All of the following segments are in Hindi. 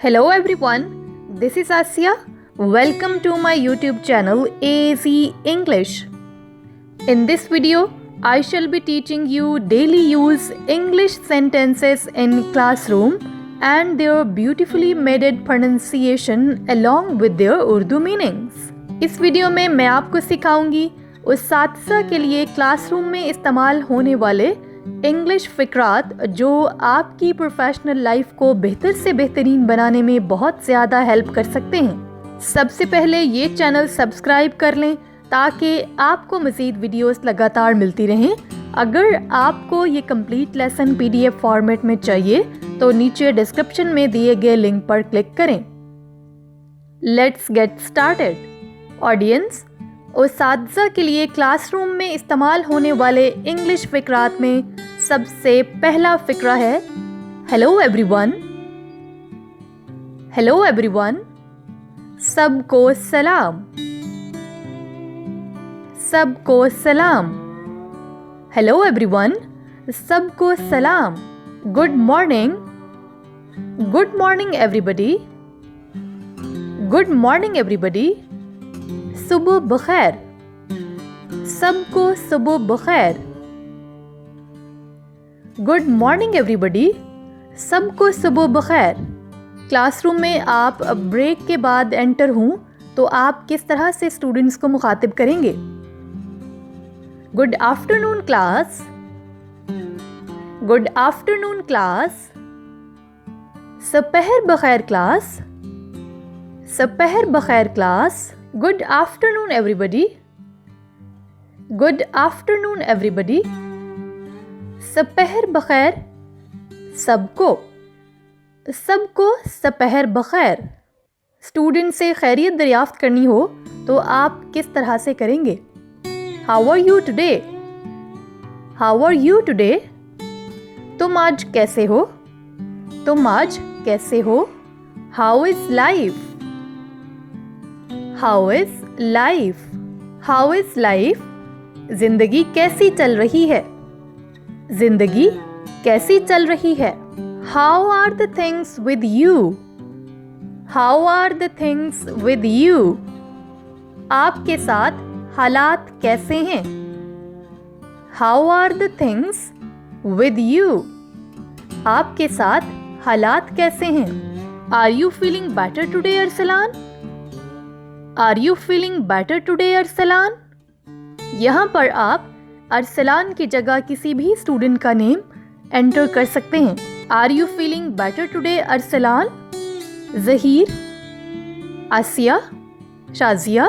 Hello everyone, this is Asya. Welcome to my YouTube channel AZ English. In this video, I shall be teaching you daily use English sentences in classroom and their beautifully made pronunciation along with their Urdu meanings. इस वीडियो में मैं आपको सिखाऊंगी उस साथसा के लिए क्लासरूम में इस्तेमाल होने वाले इंग्लिश फ़िक्रात जो आपकी प्रोफेशनल लाइफ को बेहतर से बेहतरीन बनाने में बहुत ज़्यादा हेल्प कर सकते हैं। सबसे पहले ये चैनल सब्सक्राइब कर लें ताकि आपको मज़ीद वीडियोस लगातार मिलती रहें। अगर आपको ये कंप्लीट लेसन PDF फॉर्मेट में चाहिए तो नीचे डिस्क्रिप्शन में दिए गए लिंक पर क्लिक करें। Let's get started. ऑडियंस, उस्तादज़ा के लिए क्लासरूम में इस्तेमाल होने वाले इंग्लिश फ़िक्रात में सबसे पहला फ़िक्रा है हेलो एवरीवन। हेलो एवरीवन, सबको सलाम। सबको सलाम। हेलो एवरीवन, सबको सलाम। Good morning. Good morning everybody. Good morning everybody. सुबह बखैर। सबको सुबह बखैर। Good morning everybody. सबको सुबह बखैर। क्लासरूम में आप ब्रेक के बाद एंटर हों तो आप किस तरह से स्टूडेंट्स को मुखातिब करेंगे? Good afternoon class. Good afternoon class. सपहर बखैर क्लास। सपहर बखैर class. Good afternoon everybody. Good afternoon everybody. सपहर बखैर सबको। सबको सपहर बखैर। स्टूडेंट से खैरियत दरियाफ्त करनी हो तो आप किस तरह से करेंगे? How are you today? How are you today? तुम आज कैसे हो? तुम आज कैसे हो? How is life? How is life? How is life? जिंदगी कैसी चल रही है? जिंदगी कैसी चल रही है? How are the things with you? How are the things with you? आपके साथ हालात कैसे हैं? How are the things with you? आपके साथ हालात कैसे हैं? Are you feeling better today, Arsalan? Are you feeling better today, Arsalan? यहाँ पर आप अरसलान की जगह किसी भी स्टूडेंट का नेम एंटर कर सकते हैं। Are you feeling better today, Arsalan? Zaheer, Asia, Shazia,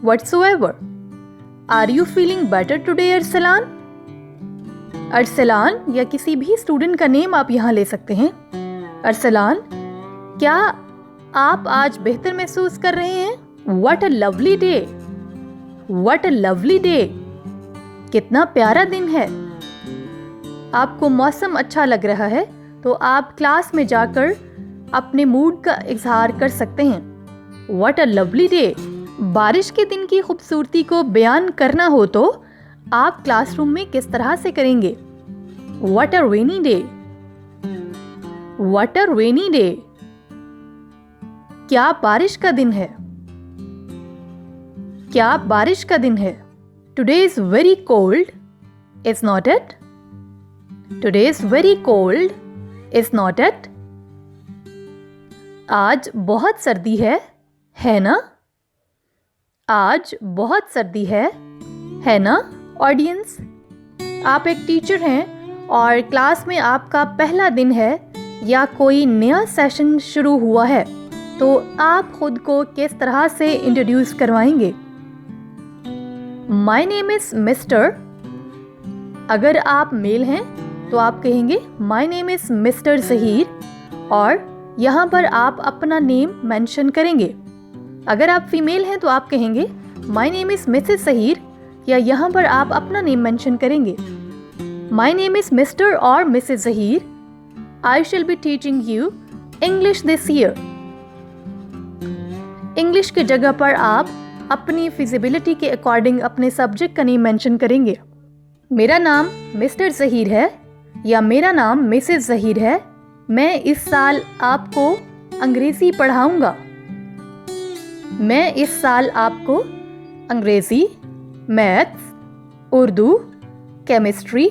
whatsoever. Are you feeling better today, Arsalan? Arsalan या किसी भी स्टूडेंट का नेम आप यहाँ ले सकते हैं। अरसलान, क्या आप आज बेहतर महसूस कर रहे हैं? What a lovely day! What a lovely day! कितना प्यारा दिन है। आपको मौसम अच्छा लग रहा है तो आप क्लास में जाकर अपने मूड का इजहार कर सकते हैं। What a lovely day! बारिश के दिन की खूबसूरती को बयान करना हो तो आप क्लासरूम में किस तरह से करेंगे? What a rainy day! What a rainy day! क्या बारिश का दिन है? क्या बारिश का दिन है? Today is very cold, is not it? Today is very cold, is not it? आज बहुत सर्दी है ना? आज बहुत सर्दी है ना? ऑडियंस, आप एक टीचर हैं और क्लास में आपका पहला दिन है या कोई नया सेशन शुरू हुआ है तो आप खुद को किस तरह से इंट्रोड्यूस करवाएंगे? My name is mister. अगर आप मेल हैं तो आप कहेंगे my name is mister Zaheer और यहाँ पर आप अपना नेम मेंशन करेंगे। अगर आप फीमेल हैं तो आप कहेंगे my name is Mrs Zaheer या यहाँ पर आप अपना नेम मेंशन करेंगे। माई नेम इज मिस्टर और Mrs Zaheer. I shall be teaching you English this year. English की जगह पर आप अपनी फिजिबिलिटी के अकॉर्डिंग अपने सब्जेक्ट का नेम मेंशन करेंगे। मेरा नाम मिस्टर ज़हीर है या मेरा नाम मिसेस ज़हीर है मैं इस साल आपको अंग्रेज़ी पढ़ाऊँगा। मैं इस साल आपको अंग्रेज़ी, मैथ्स, उर्दू, केमिस्ट्री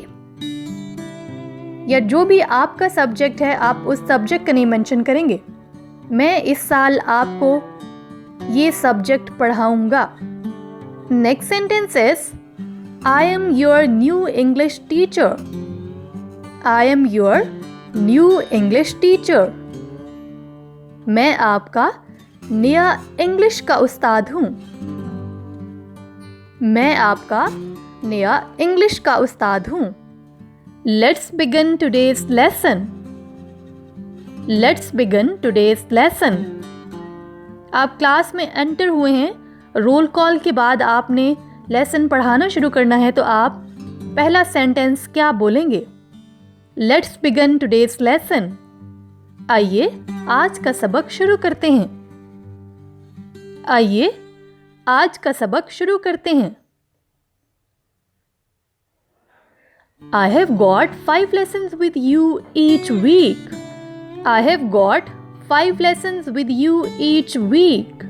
या जो भी आपका सब्जेक्ट है आप उस सब्जेक्ट का नेम मेंशन करेंगे। मैं इस साल आपको ये सब्जेक्ट पढ़ाऊँगा। Next sentence is I am your new English teacher. I am your new English teacher. मैं आपका नया इंग्लिश का उस्ताद हूँ। मैं आपका नया इंग्लिश का उस्ताद हूँ। Let's begin today's lesson. Let's begin today's lesson. आप क्लास में एंटर हुए हैं। रोल कॉल के बाद आपने लेसन पढ़ाना शुरू करना है, तो आप पहला सेंटेंस क्या बोलेंगे? Let's begin today's lesson. आइए आज का सबक शुरू करते हैं। आइए आज का सबक शुरू करते हैं। I have got 5 lessons with you each week. I have got 5 lessons with you each week.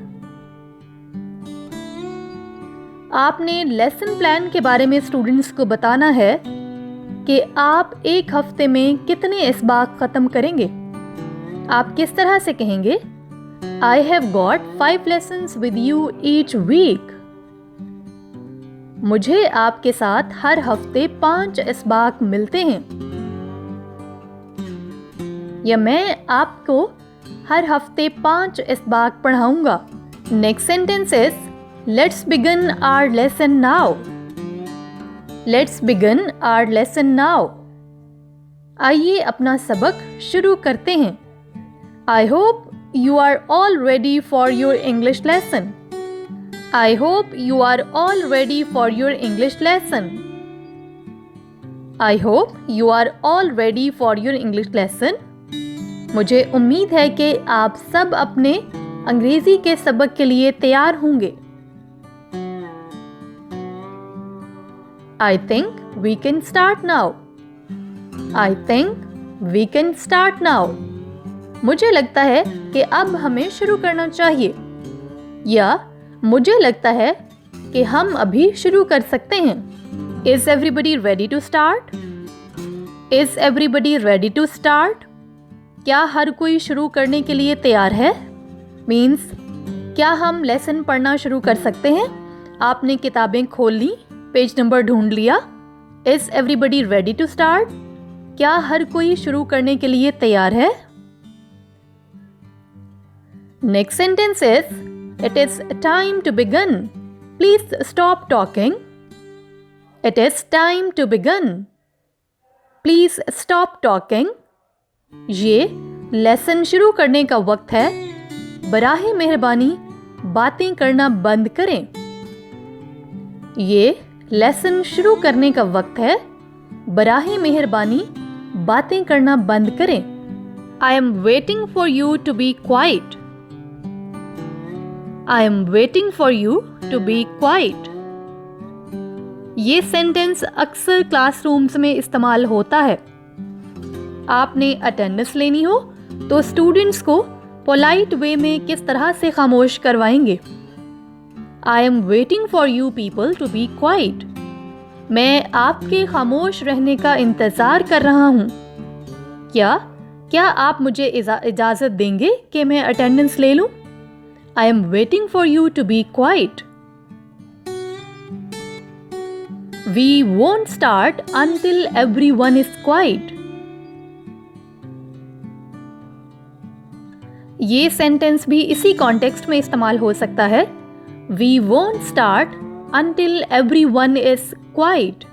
आपने लेसन प्लान के बारे में स्टूडेंट्स को बताना है कि आप एक हफ्ते में कितने इसबाक ख़त्म करेंगे। आप किस तरह से कहेंगे? I have got 5 lessons with you each week. मुझे आपके साथ हर हफ्ते 5 इसबाक मिलते हैं। या मैं आपको हर हफ्ते 5 इसबाक पढ़ाऊंगा। Next sentence is Let's begin our lesson now. Let's begin our lesson now. आइए अपना सबक शुरू करते हैं। I hope you are all ready for your English lesson. I hope you are all ready for your English lesson. I hope you are all ready for your English lesson. मुझे उम्मीद है कि आप सब अपने अंग्रेजी के सबक के लिए तैयार होंगे। I think we can start now. I think we can start now. मुझे लगता है कि अब हमें शुरू करना चाहिए, या मुझे लगता है कि हम अभी शुरू कर सकते हैं। Is everybody ready to start? Is everybody ready to start? क्या हर कोई शुरू करने के लिए तैयार है? मीन्स क्या हम लेसन पढ़ना शुरू कर सकते हैं? आपने किताबें खोल ली, पेज नंबर ढूंढ लिया। Is everybody ready to start? क्या हर कोई शुरू करने के लिए तैयार है? Next sentence is It is time to begin. Please stop talking. It is time to begin. Please stop talking. ये लेसन शुरू करने का वक्त है। बराहे मेहरबानी बातें करना बंद करें। ये लेसन शुरू करने का वक्त है। बराहे मेहरबानी बातें करना बंद करें। I am waiting for you to be quiet. I am waiting for you to be quiet. ये सेंटेंस अक्सर क्लासरूम्स में इस्तेमाल होता है। आपने अटेंडेंस लेनी हो तो स्टूडेंट्स को पोलाइट वे में किस तरह से खामोश करवाएंगे? I am waiting for you people to be quiet. मैं आपके खामोश रहने का इंतज़ार कर रहा हूँ। क्या आप मुझे इजाज़त देंगे कि मैं अटेंडेंस ले लूँ? I am waiting for you to be quiet. We won't start until everyone is quiet. ये सेंटेंस भी इसी कॉन्टेक्स्ट में इस्तेमाल हो सकता है। We won't start until everyone is quiet.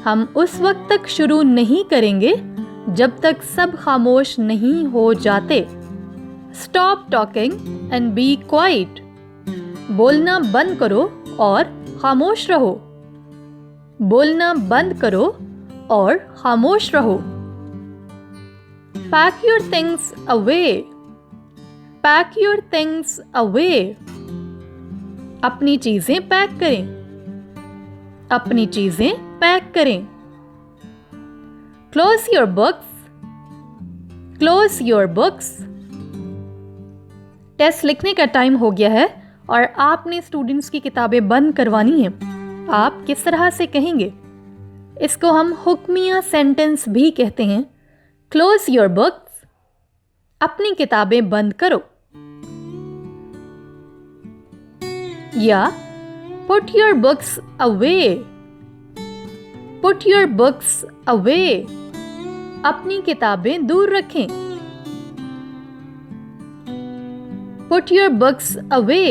हम उस वक्त तक शुरू नहीं करेंगे जब तक सब खामोश नहीं हो जाते। Stop talking and be quiet. बोलना बंद करो और खामोश रहो। बोलना बंद करो और खामोश रहो। Pack your things away. Pack your things away. अपनी चीजें पैक करें। अपनी चीजें पैक करें। Close your books. Close your books. Test लिखने का टाइम हो गया है और आपने स्टूडेंट्स की किताबें बंद करवानी है। आप किस तरह से कहेंगे? इसको हम हुक्मिया सेंटेंस भी कहते हैं। क्लोज योर बुक्स, अपनी किताबें बंद करो। या put your books away, put your books away, अपनी किताबें दूर रखें। पुट योर बुक्स अवे,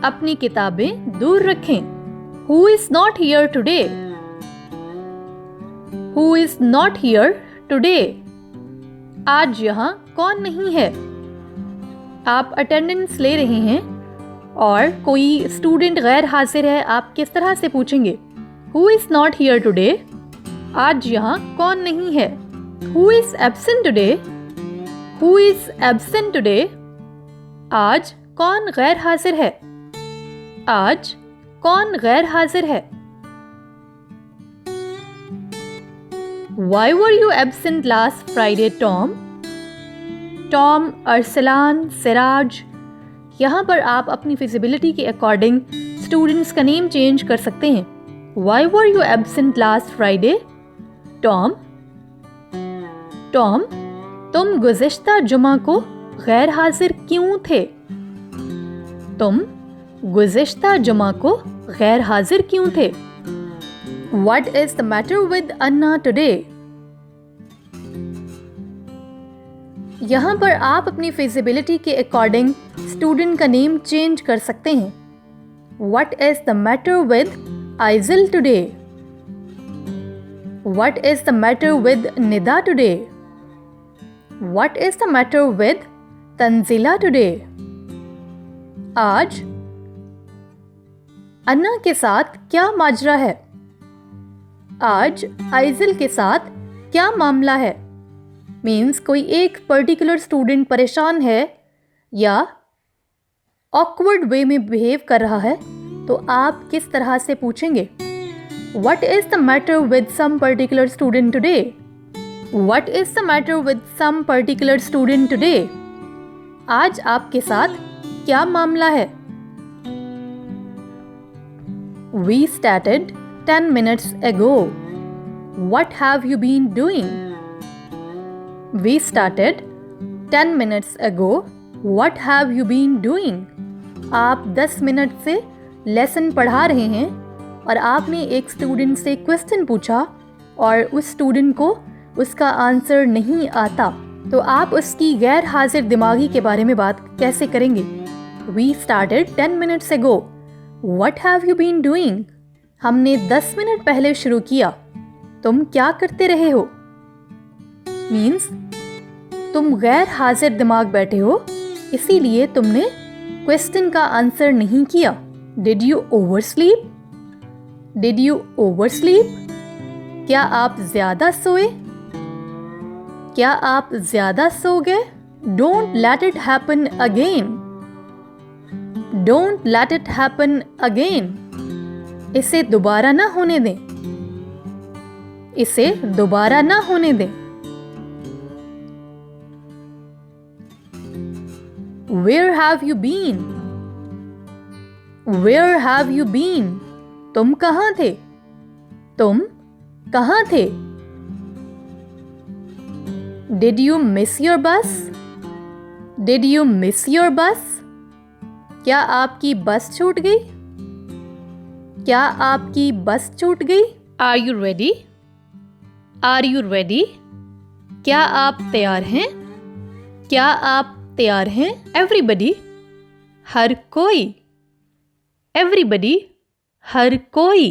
अपनी किताबें दूर रखें। Who is not here today? Who is not here today? आज यहाँ कौन नहीं है? आप अटेंडेंस ले रहे हैं और कोई स्टूडेंट गैर हाजिर है, आप किस तरह से पूछेंगे? Who is not here today? आज यहाँ कौन नहीं है? Who is absent today? Who is absent today? आज कौन गैर हाजिर है? आज कौन गैर हाजिर है? Why were you absent last Friday, Tom? Tom, Arsalan, Siraj. यहाँ पर आप अपनी फिजिबिलिटी के अकॉर्डिंग स्टूडेंट्स का नेम चेंज कर सकते हैं। Why were you absent last Friday, Tom? Tom, तुम गुज़िश्ता जुमा को गैर हाजिर क्यों थे? तुम गुज़िश्ता जुमा को गैर हाजिर क्यों थे? What is the matter with Anna today? यहाँ पर आप अपनी फिजिबिलिटी के अकॉर्डिंग स्टूडेंट का नेम चेंज कर सकते हैं। What is the matter with Aizil today? What is the matter with Nida today? What is the matter with Tanzila today? आज अन्ना के साथ क्या माजरा है? आज आइजिल के साथ क्या मामला है? मीन्स कोई एक पर्टिकुलर स्टूडेंट परेशान है या ऑकवर्ड वे में बिहेव कर रहा है, तो आप किस तरह से पूछेंगे? What is the matter with some particular student today? What is the matter with some particular student today? आज आपके साथ क्या मामला है? We started 10 minutes ago. What have you been doing? We started 10 minutes ago. What have you been doing? आप 10 मिनट से लेसन पढ़ा रहे हैं और आपने एक स्टूडेंट से क्वेश्चन पूछा और उस स्टूडेंट को उसका आंसर नहीं आता, तो आप उसकी गैर हाजिर दिमागी के बारे में बात कैसे करेंगे? We started 10 minutes ago. What have you been doing? हमने 10 मिनट पहले शुरू किया। तुम क्या करते रहे हो? मीन्स तुम गैर हाजिर दिमाग बैठे हो, इसीलिए तुमने क्वेश्चन का आंसर नहीं किया। Did you oversleep? Did you oversleep? क्या आप ज्यादा सोए? क्या आप ज्यादा सो गए? Don't let it happen again. Don't let it happen again. इसे दोबारा ना होने दें। इसे दोबारा ना होने दें। Where have you been? Where have you been? तुम कहाँ थे? तुम कहाँ थे? Did you miss your bus? Did you miss your bus? क्या आपकी बस छूट गई? क्या आपकी बस छूट गई? Are you ready? Are you ready? क्या आप तैयार हैं? क्या आप तैयार हैं? Everybody, हर कोई। Everybody, हर कोई।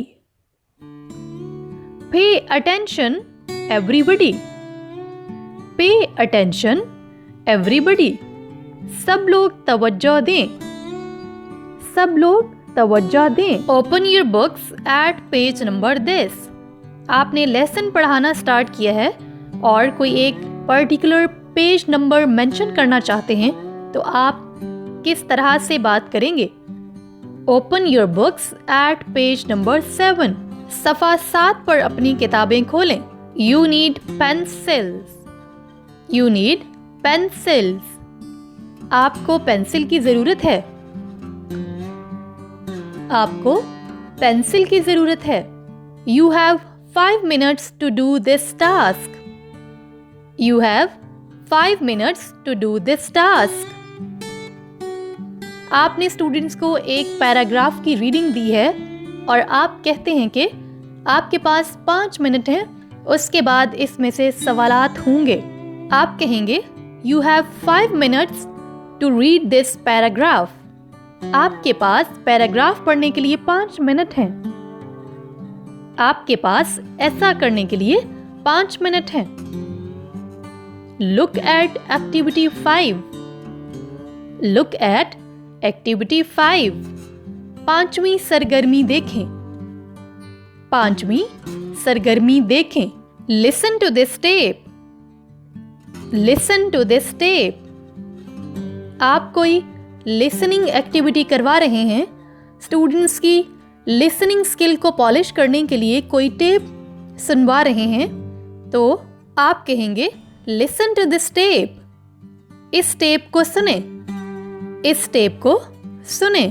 Pay attention, everybody. Pay attention, everybody. सब लोग तवज्जो दें। सब लोग तवज्जो दें। Open your books at page number this. आपने लेसन पढ़ाना स्टार्ट किया है और कोई एक पर्टिकुलर पेज नंबर मेंशन करना चाहते हैं, तो आप किस तरह से बात करेंगे? Open your books at page number 7. सफ़ा 7 पर अपनी किताबें खोलें। You need pencils. You need pencils. आपको पेंसिल की ज़रूरत है. आपको पेंसिल की ज़रूरत है. You have 5 minutes to do this task. You have 5 minutes to do this task. आपने स्टूडेंट्स को एक पैराग्राफ की रीडिंग दी है और आप कहते हैं कि आपके पास 5 मिनट हैं, उसके बाद इसमें से सवालात होंगे. आप कहेंगे You have 5 minutes to read this paragraph. आपके पास पैराग्राफ पढ़ने के लिए 5 मिनट हैं. आपके पास ऐसा करने के लिए 5 मिनट हैं. Look at activity 5. Look at activity 5. पांचवी सरगर्मी देखें. पांचवी सरगर्मी देखें. Listen to this tape. Listen to this tape. आप कोई लिसनिंग एक्टिविटी करवा रहे हैं. स्टूडेंट्स की लिसनिंग स्किल को पॉलिश करने के लिए कोई टेप सुनवा रहे हैं, तो आप कहेंगे लिसन टू दिस टेप. इस टेप को सुने. इस टेप को सुने.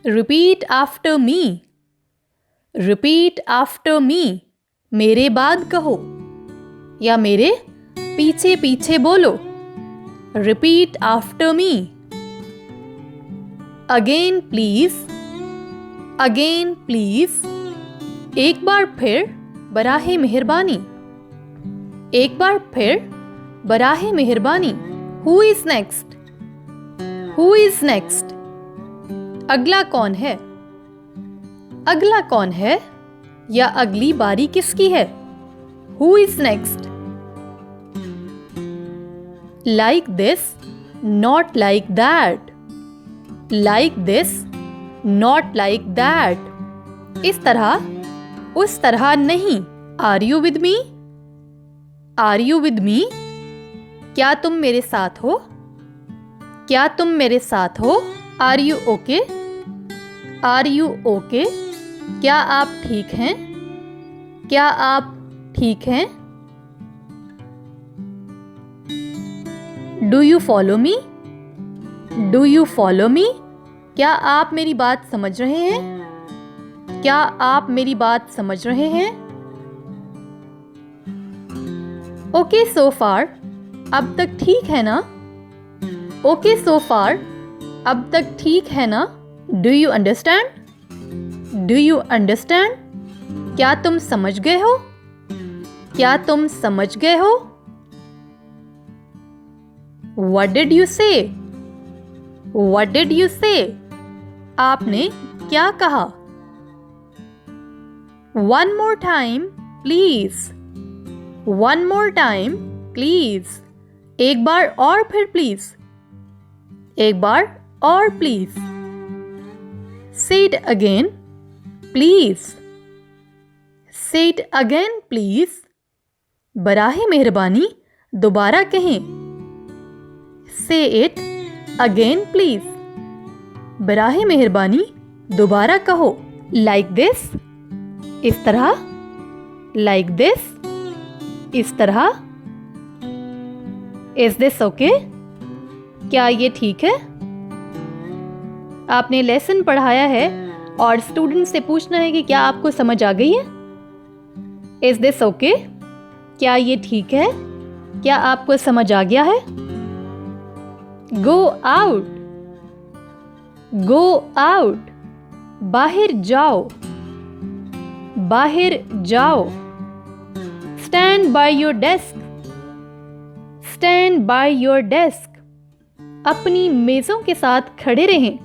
Repeat after me. Repeat after me. मेरे बाद कहो या मेरे पीछे पीछे बोलो. Repeat after me. Again please. Again please. एक बार फिर बराहे मेहरबानी. एक बार फिर बराहे मेहरबानी. Who is next? Who is next? अगला कौन है? अगला कौन है या अगली बारी किसकी है? Who is next? Like this, not like that. Like this, not like that. इस तरह, उस तरह नहीं. Are you with me? Are you with me? क्या तुम मेरे साथ हो? क्या तुम मेरे साथ हो? Are you okay? Are you okay? क्या आप ठीक हैं? क्या आप ठीक हैं? Do you follow me? Do you follow me? क्या आप मेरी बात समझ रहे हैं? क्या आप मेरी बात समझ रहे हैं? Okay so far. अब तक ठीक है ना? Okay so far. अब तक ठीक है ना? Do you understand? Do you understand? क्या तुम समझ गए हो? क्या तुम समझ गए हो? What did you say? What did you say? आपने क्या कहा? One more time, please. One more time, please. एक बार और फिर please. एक बार और please. Say it again, please. Say it again, please. बराहे मेहरबानी दोबारा कहें. Say it again, please. बराहे मेहरबानी दोबारा कहो. Like this. इस तरह. Like this. इस तरह. Is this okay? क्या ये ठीक है? आपने लेसन पढ़ाया है और स्टूडेंट से पूछना है कि क्या आपको समझ आ गई है. Is this okay? क्या ये ठीक है? क्या आपको समझ आ गया है? Go out. Go out. बाहर जाओ. बाहर जाओ. Stand by your desk. Stand by your desk. अपनी मेजों के साथ खड़े रहें.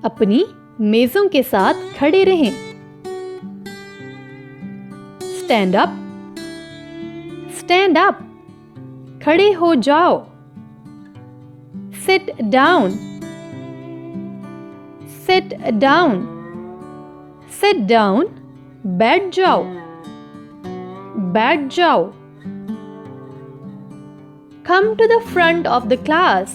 अपनी मेजों के साथ खड़े रहें. Stand up. Stand up. खड़े हो जाओ. Sit down. Sit down. Sit down. बैठ जाओ. बैठ जाओ. Come to the front of the class.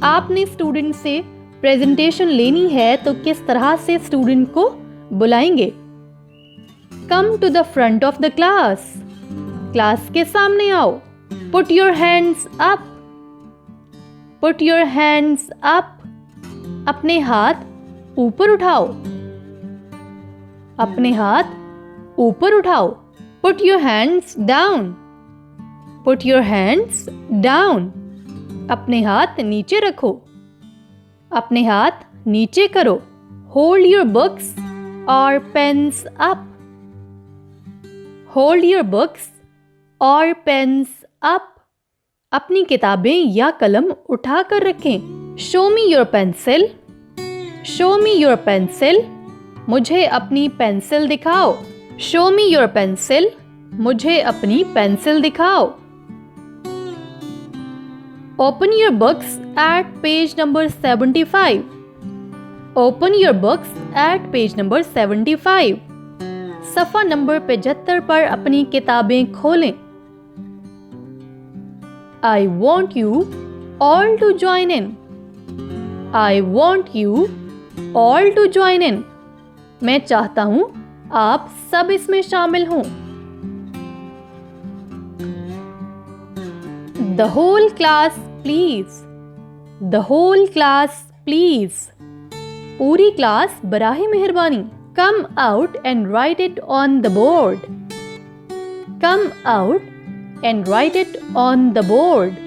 आपने स्टूडेंट से प्रेजेंटेशन लेनी है तो किस तरह से स्टूडेंट को बुलाएंगे? Come to the front of the class. Class के सामने आओ। Put your hands up. Put your hands up. अपने हाथ ऊपर उठाओ। अपने हाथ ऊपर उठाओ। Put your hands down. Put your hands down. अपने हाथ नीचे रखो। अपने हाथ नीचे करो। होल्ड योर बुक्स और pens up. Hold your books और पेन्स अप। अपनी किताबें या कलम उठा कर रखें। Show me your pencil. Show me your pencil. मुझे अपनी पेंसिल दिखाओ। Show me your pencil. मुझे अपनी पेंसिल दिखाओ। Open your books at page number 75। Open your books at page number 75। सफ़ा नंबर 75 पर अपनी किताबें खोलें। I want you all to join in. I want you all to join in. मैं चाहता हूं आप सब इसमें शामिल हों। The whole class please. The whole class please. पूरी क्लास बराहे मेहरबानी। Come out and write it on the board. Come out and write it on the board.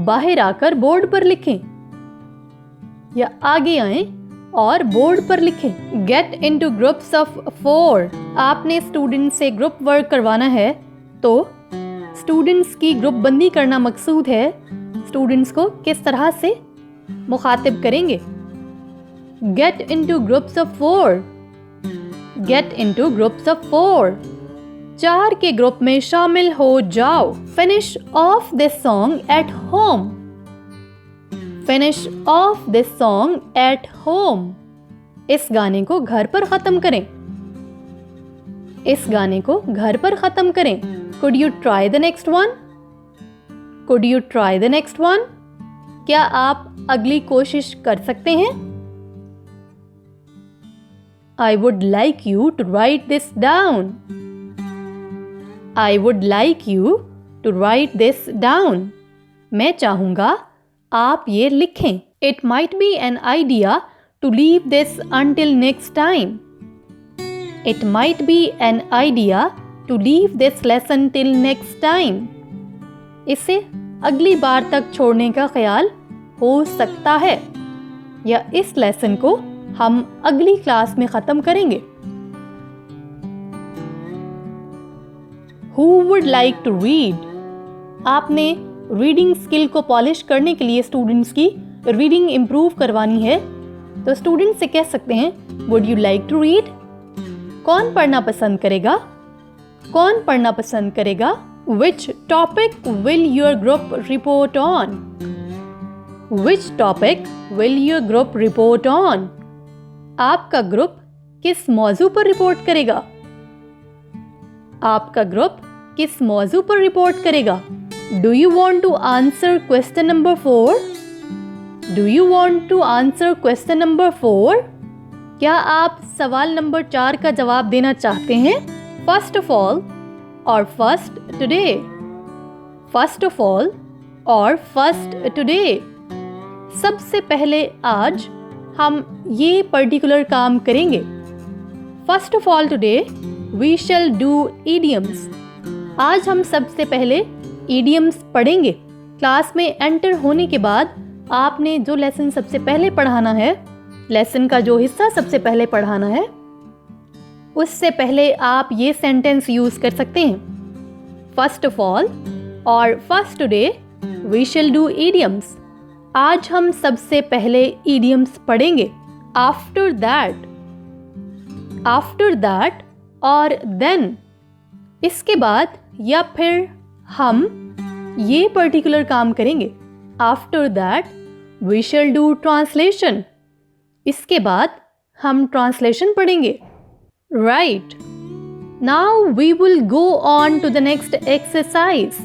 बाहर आकर बोर्ड पर लिखें या आगे आएं और बोर्ड पर लिखें। Get into groups of 4. आपने स्टूडेंट से ग्रुप वर्क करवाना है तो स्टूडेंट्स की ग्रुप बंदी करना मकसूद है। स्टूडेंट्स को किस तरह से मुखातिब करेंगे। Get into groups of 4. Get into groups of 4. 4 के ग्रुप में शामिल हो जाओ। Finish off this song at home. Finish off this song at home. इस गाने को घर पर खत्म करें। इस गाने को घर पर खत्म करें। Could you try the next one? Could you try the next one? क्या आप अगली कोशिश कर सकते हैं? I would like you to write this down. I would like you to write this down. मैं चाहूँगा आप ये लिखें। It might be an idea to leave this until next time. It might be an idea to leave this lesson till next time. इसे अगली बार तक छोड़ने का ख्याल हो सकता है या इस लेसन को हम अगली क्लास में खत्म करेंगे। Who would like to read? आपने रीडिंग स्किल को पॉलिश करने के लिए स्टूडेंट्स की रीडिंग इम्प्रूव करवानी है तो स्टूडेंट से कह सकते हैं Would you like to read? कौन पढ़ना पसंद करेगा? कौन पढ़ना पसंद करेगा? Which topic will your group report on? Which topic will your group report on? आपका ग्रुप किस मौजू पर रिपोर्ट करेगा? आपका ग्रुप किस मौजू पर रिपोर्ट करेगा? Do you want to answer question number 4? Do you want to answer question number 4? क्या आप सवाल नंबर 4 का जवाब देना चाहते हैं? First of all और first today. First of all और first today. सबसे पहले आज हम ये पर्टिकुलर काम करेंगे। First of all today we shall do idioms. आज हम सबसे पहले idioms पढ़ेंगे। क्लास में एंटर होने के बाद आपने जो लेसन सबसे पहले पढ़ाना है, लेसन का जो हिस्सा सबसे पहले पढ़ाना है, उससे पहले आप ये सेंटेंस यूज कर सकते हैं। First of all और first today we shall do idioms. आज हम सबसे पहले idioms पढ़ेंगे। After that और then इसके बाद या फिर हम ये पर्टिकुलर काम करेंगे। After that we shall do translation. इसके बाद हम ट्रांसलेशन पढ़ेंगे। Right. Now we will go on to the next exercise.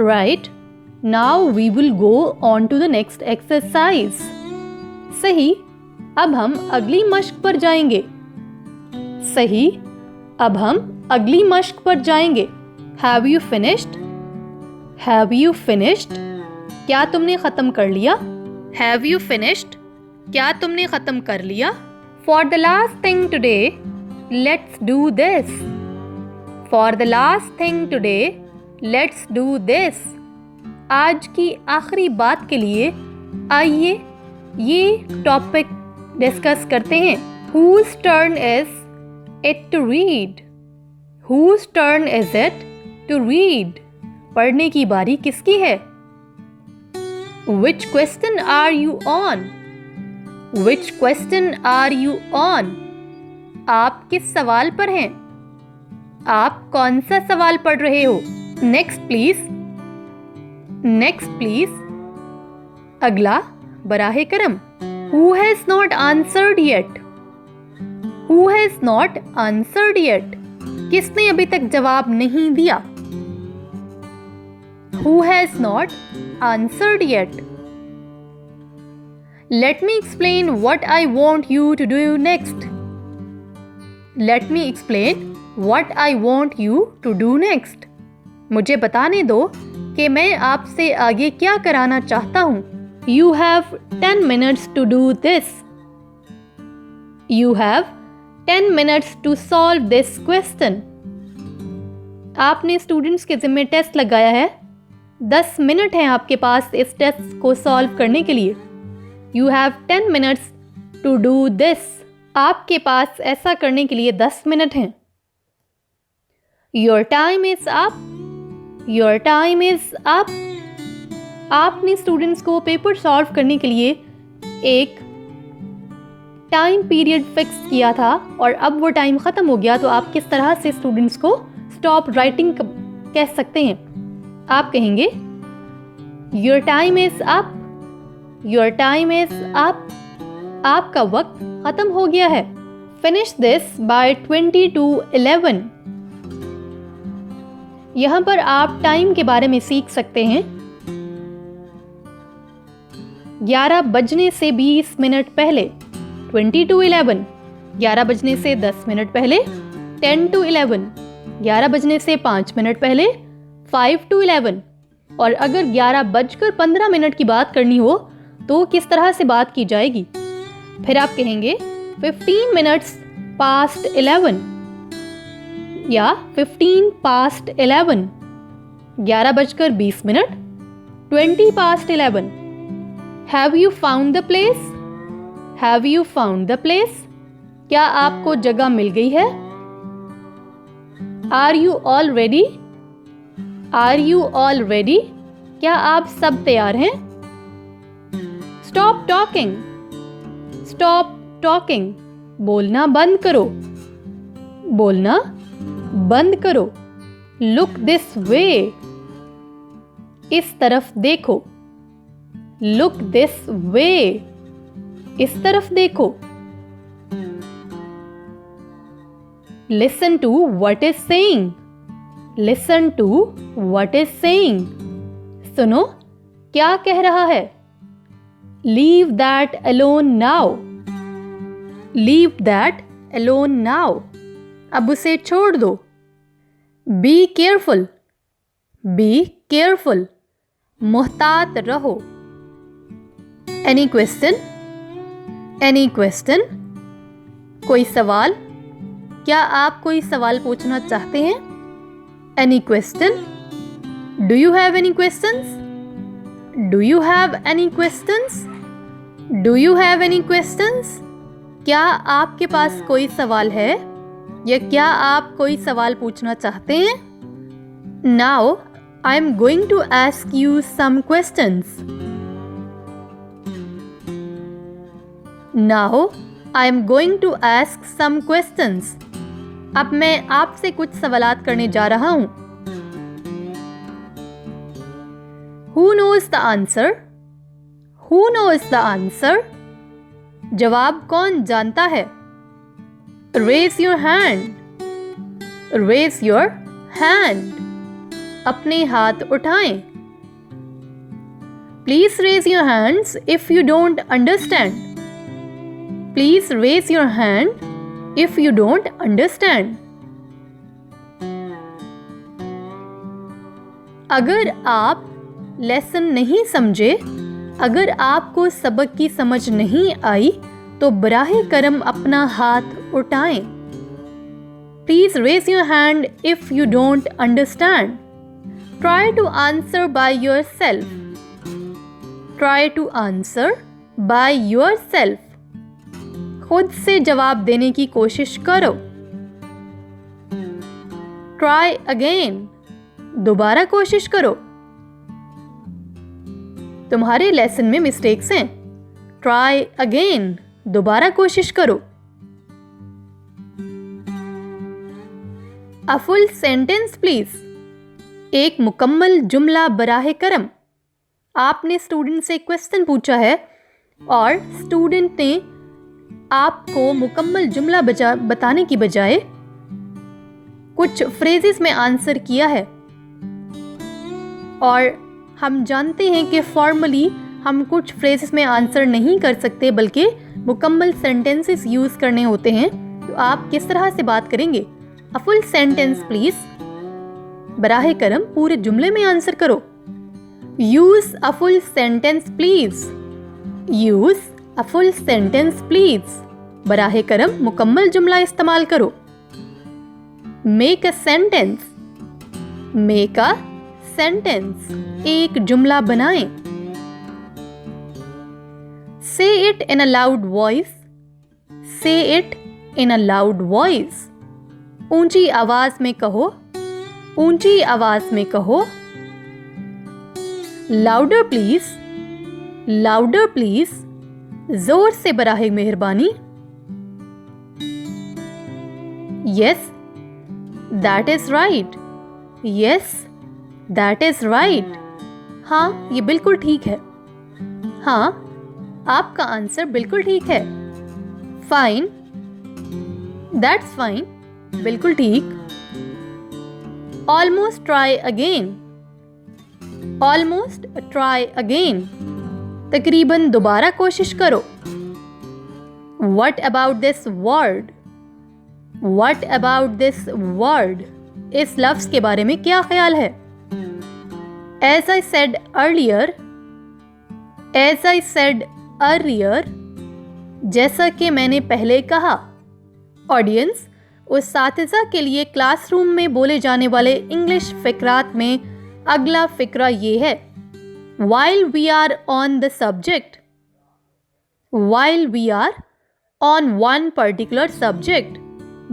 Right. Now we will go on to the next exercise. सही, अब हम अगली मश्क पर जाएंगे। सही, अब हम अगली मश्क पर जाएंगे। Have you finished? Have you finished? क्या तुमने ख़त्म कर लिया? Have you finished? क्या तुमने ख़त्म कर लिया? For the last thing today let's do this. For the last thing today let's do this. आज की आखिरी बात के लिए आइए ये टॉपिक डिस्कस करते हैं। Whose turn is it to read? Whose turn is it to read? पढ़ने की बारी किसकी है? Which question are you on? Which question are you on? आप किस सवाल पर हैं? आप कौन सा सवाल पढ़ रहे हो? Next please. Next please. अगला बराहे करम। Who has not answered yet? Who has not answered yet? किसने अभी तक जवाब नहीं दिया? Who has not answered yet? Let me explain what I want you to do next. Let me explain what I want you to do next. मुझे बताने दो कि मैं आपसे आगे क्या कराना चाहता हूँ। You have 10 minutes to do this. You have 10 minutes to solve this question. आपने स्टूडेंट्स के जिम्मे टेस्ट लगाया है। 10 मिनट हैं आपके पास इस टेस्ट को सॉल्व करने के लिए। You have 10 minutes to do this. आपके पास ऐसा करने के लिए 10 मिनट हैं। Your time is up. Your time is up. आपने स्टूडेंट्स को पेपर सॉल्व करने के लिए एक टाइम पीरियड फिक्स किया था और अब वो टाइम ख़त्म हो गया, तो आप किस तरह से स्टूडेंट्स को स्टॉप राइटिंग कह सकते हैं? आप कहेंगे your time is up. Your time is up. आपका वक्त ख़त्म हो गया है। Finish this by 20:11। यहाँ पर आप टाइम के बारे में सीख सकते हैं। 11 बजने से 20 मिनट पहले 20:11, 11 बजने से 10 मिनट पहले 10:11, 11 बजने से 5 मिनट पहले 5:11। और अगर 11:15 की बात करनी हो तो किस तरह से बात की जाएगी? फिर आप कहेंगे 15 minutes past 11 या 15 past 11, 11:20, 20 past 11। Have you found the place? Have you found the place? क्या आपको जगह मिल गई है? Are you all ready? Are you all ready? क्या आप सब तैयार हैं? Stop talking. Stop talking. बोलना बंद करो। बोलना बंद करो। Look this way. इस तरफ देखो। Look this way. इस तरफ देखो। Listen to what is saying. Listen to what is saying. सुनो क्या कह रहा है? Leave that alone now. Leave that alone now. अब उसे छोड़ दो। Be careful. Be careful. मुहतात रहो। Any question? Any question? कोई सवाल? क्या आप कोई सवाल पूछना चाहते हैं? Any question? Do you have any questions? Do you have any questions? Do you have any questions? क्या आपके पास कोई सवाल है या क्या आप कोई सवाल पूछना चाहते हैं? Now I am going to ask you some questions. Now I am going to ask some questions. अब मैं आपसे कुछ सवालात करने जा रहा हूँ। Who knows the answer? Who knows the answer? जवाब कौन जानता है? Raise your hand. Raise your hand. अपने हाथ उठाएं। Please raise your hands if you don't understand. Please raise your hand if you don't understand. अगर आप लेसन नहीं समझे, अगर आपको सबक की समझ नहीं आई, तो बराहे करम अपना हाथ उठाएं। Please raise your hand if you don't understand. Try to answer by yourself. Try to answer by yourself. खुद से जवाब देने की कोशिश करो। Try again. दोबारा कोशिश करो। तुम्हारे लेसन में मिस्टेक्स हैं। Try again. दोबारा कोशिश करो। A full sentence please. एक मुकम्मल जुमला बराहे करम। आपने स्टूडेंट से क्वेश्चन पूछा है और स्टूडेंट ने आपको मुकम्मल जुमला बताने की बजाय कुछ फ्रेजेस में आंसर किया है। और हम जानते हैं कि फॉर्मली हम कुछ फ्रेजेस में आंसर नहीं कर सकते, बल्कि मुकम्मल सेंटेंसेस यूज़ करने होते हैं। तो आप किस तरह से बात करेंगे? A full sentence please. बराहे करम पूरे जुमले में आंसर करो। Use a full sentence please. Use a full sentence please. बराहे करम मुकम्मल जुमला इस्तेमाल करो। Make a sentence. Make a sentence. एक जुमला बनाएं। Say it in a loud voice. Say it in a loud voice. ऊंची आवाज में कहो। ऊंची आवाज में कहो। Louder please. Louder please. जोर से बराहे मेहरबानी। Yes, that is right. Yes, that is right. हाँ, ये बिल्कुल ठीक है। हाँ, आपका आंसर बिल्कुल ठीक है। Fine, that's fine. बिल्कुल ठीक। Almost try again. Almost try again. तकरीबन दोबारा कोशिश करो। What about this word? What about this word? इस लफ्ज के बारे में क्या ख्याल है? As I said earlier, as I said earlier, जैसा कि मैंने पहले कहा। ऑडियंस, उस साथिज़ा के लिए क्लासरूम में बोले जाने वाले इंग्लिश फ़िक्रात में अगला फ़िक्रा ये है। While we are on the subject, while we are on one particular subject,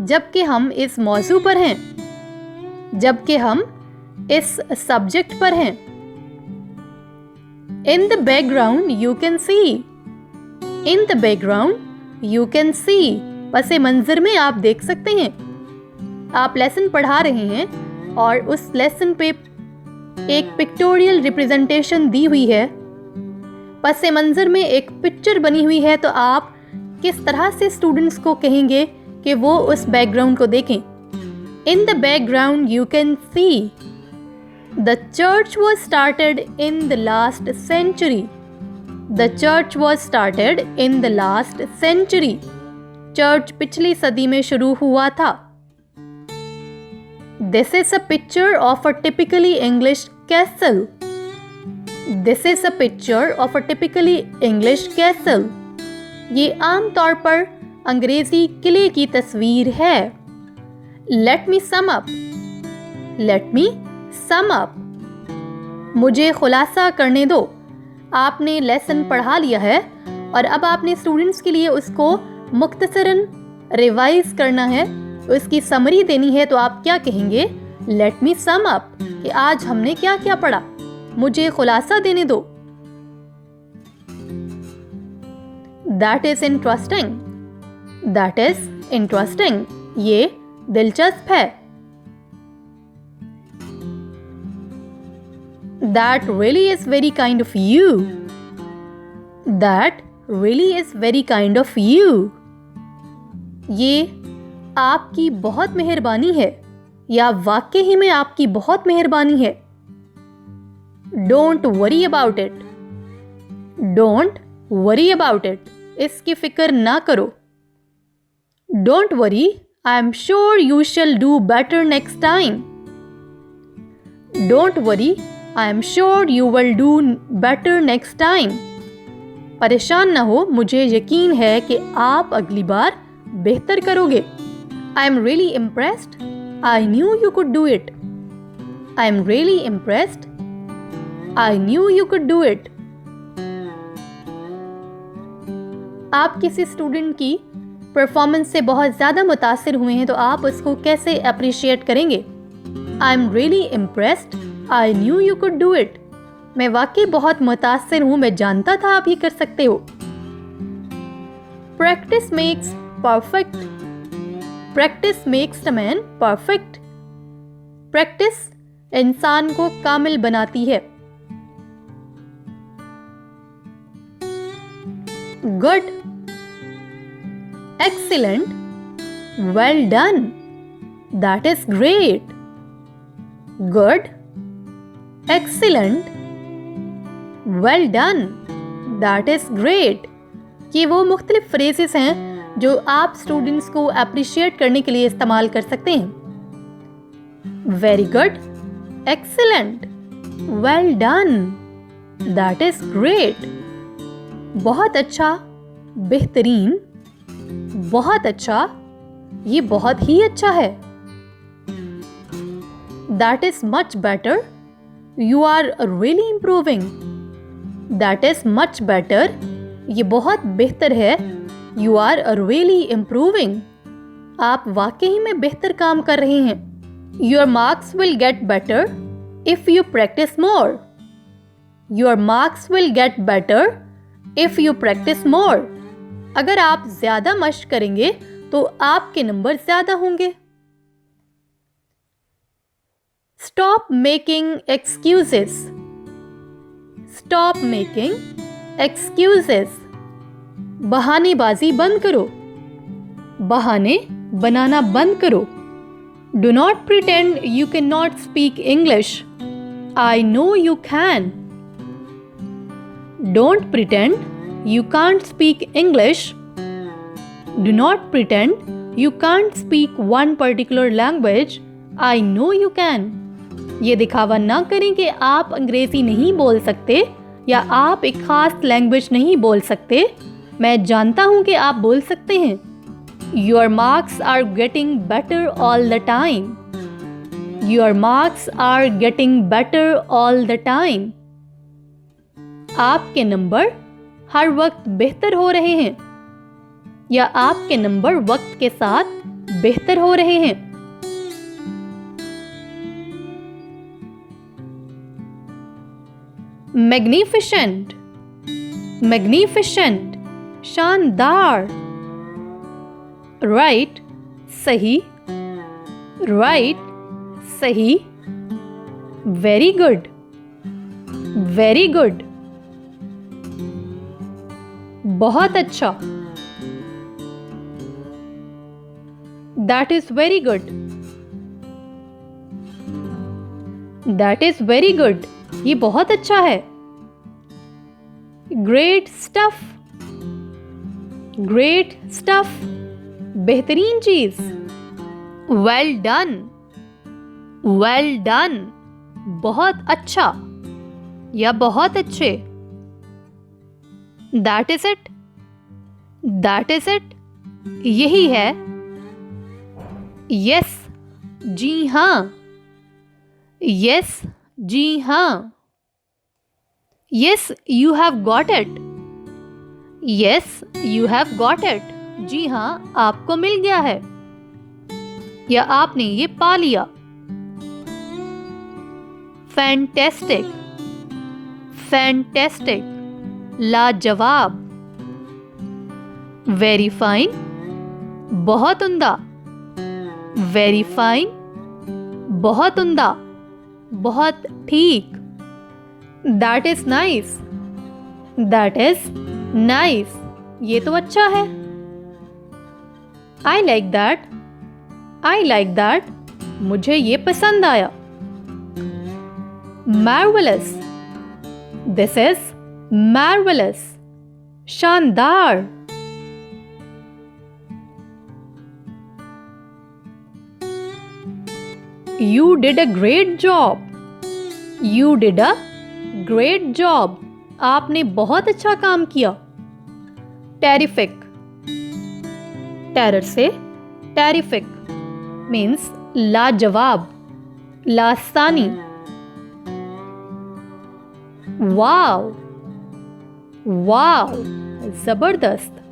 जबकि हम इस मौजू पर हैं, जबकि हम इस सब्जेक्ट पर हैं। In the background you can see, in the background you can see, पसे मंजर में आप देख सकते हैं। आप लेसन पढ़ा रहे हैं और उस लेसन पे एक पिक्टोरियल रिप्रेजेंटेशन दी हुई है, पसे मंजर में एक पिक्चर बनी हुई है, तो आप किस तरह से स्टूडेंट्स को कहेंगे कि वो उस बैकग्राउंड को देखें? In the background you can see the church was started in the last century. The church was started in the last century. Church पिछली सदी में शुरू हुआ था। This is a picture of a typically English castle. This is a picture of a typically English castle. ये आम तौर पर अंग्रेजी किले की तस्वीर है। Let me sum up. Let me sum up. मुझे खुलासा करने दो। आपने लेसन पढ़ा लिया है और अब आपने स्टूडेंट्स के लिए उसको मुख्तसरन रिवाइज करना है, उसकी समरी देनी है। तो आप क्या कहेंगे? लेट मी सम अप, कि आज हमने क्या क्या पढ़ा, मुझे खुलासा देने दो। That is interesting. That is interesting. ये दिलचस्प है। That really is very kind of you. That really is very kind of you. ये आपकी बहुत मेहरबानी है, या वाकई ही में आपकी बहुत मेहरबानी है। Don't worry about it. Don't worry about it. इसकी फिक्र ना करो। Don't worry, I am sure you shall do better next time. Don't worry, I am sure you will do better next time. परेशान ना हो, मुझे यकीन है कि आप अगली बार बेहतर करोगे। I am really impressed, I knew you could do it. I am really impressed, I knew you could do it. आप किसी स्टूडेंट की परफॉर्मेंस से बहुत ज़्यादा मुतासिर हुए हैं तो आप उसको कैसे अप्रिशिएट करेंगे? I am really impressed, I knew you could do it. मैं वाकई बहुत मुतासिर हूँ, मैं जानता था आप ये कर सकते हो। Practice makes perfect, practice makes a man perfect. Practice इंसान को कामिल बनाती है। Good, excellent, well done, that is great। good, excellent, well done, that is great। ये वो मुख्तलिफ फ्रेजेस हैं जो आप स्टूडेंट्स को अप्रिशिएट करने के लिए इस्तेमाल कर सकते हैं। Very good, excellent, well done, that is great. बहुत अच्छा, बेहतरीन, बहुत अच्छा, ये बहुत ही अच्छा है। That is much better, you are really improving. That is much better, ये बहुत बेहतर है। यू आर रियली इम्प्रूविंग, आप वाकई में बेहतर काम कर रहे हैं। Your marks will get better if you practice more. Your marks will get better if you practice more. अगर आप ज्यादा मश्क करेंगे तो आपके नंबर ज्यादा होंगे। Stop making excuses, stop making excuses. बहानेबाजी बंद करो, बहाने बनाना बंद करो। Do not pretend you can not speak English, I know you can. Don't pretend you can't speak English. Do not pretend you can't speak one particular language. I know you can. ये दिखावा ना करें कि आप अंग्रेजी नहीं बोल सकते या आप एक खास लैंग्वेज नहीं बोल सकते। मैं जानता हूं कि आप बोल सकते हैं। Your marks are getting better all the time. Your marks are getting better all the time. आपके नंबर हर वक्त बेहतर हो रहे हैं या आपके नंबर वक्त के साथ बेहतर हो रहे हैं। मैग्निफिसेंट, मैग्निफिसेंट, शानदार। राइट, सही, राइट, सही। वेरी गुड, वेरी गुड, बहुत अच्छा। That is very good, that is very good, ये बहुत अच्छा है। ग्रेट स्टफ, ग्रेट स्टफ, बेहतरीन चीज। वेल डन, वेल डन, बहुत अच्छा या बहुत अच्छे। That is it, that is it, यही है। यस, जी हाँ, यस, जी हाँ। Yes, you have got it, yes, you have got it, जी हाँ, आपको मिल गया है या आपने ये पा लिया। फैंटेस्टिक, फैंटेस्टिक, लाजवाब। वेरी फाइन, बहुत उम्दा। वेरी फाइन, बहुत उम्दा, बहुत ठीक। That is nice, that is nice, ये तो अच्छा है। I like that, I like that, मुझे ये पसंद आया। मार्वलस, दिस इज मार्वलस, शानदार। You did a great job. You did a great job. आपने बहुत अच्छा काम किया. Terrific. टेरर से terrific means लाजवाब, लासानी. वाव, वाव, जबरदस्त.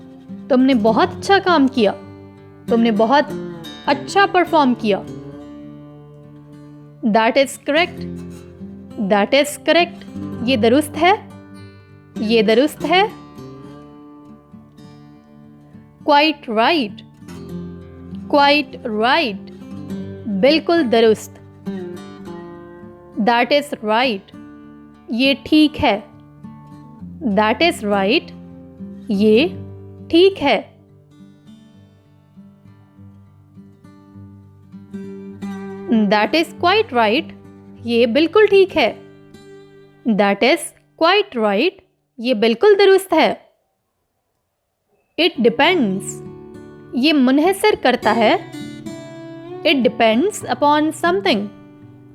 तुमने बहुत अच्छा काम किया. तुमने बहुत अच्छा परफॉर्म किया. That is correct. That is correct. ये दुरुस्त है. ये दुरुस्त है. Quite right. Quite right. बिल्कुल दुरुस्त. That is right. ये ठीक है. That is right. ये ठीक है. That is quite right. ये बिल्कुल ठीक है. That is quite right. ये बिल्कुल दुरुस्त है. It depends. ये मुनहसर करता है. It depends upon something.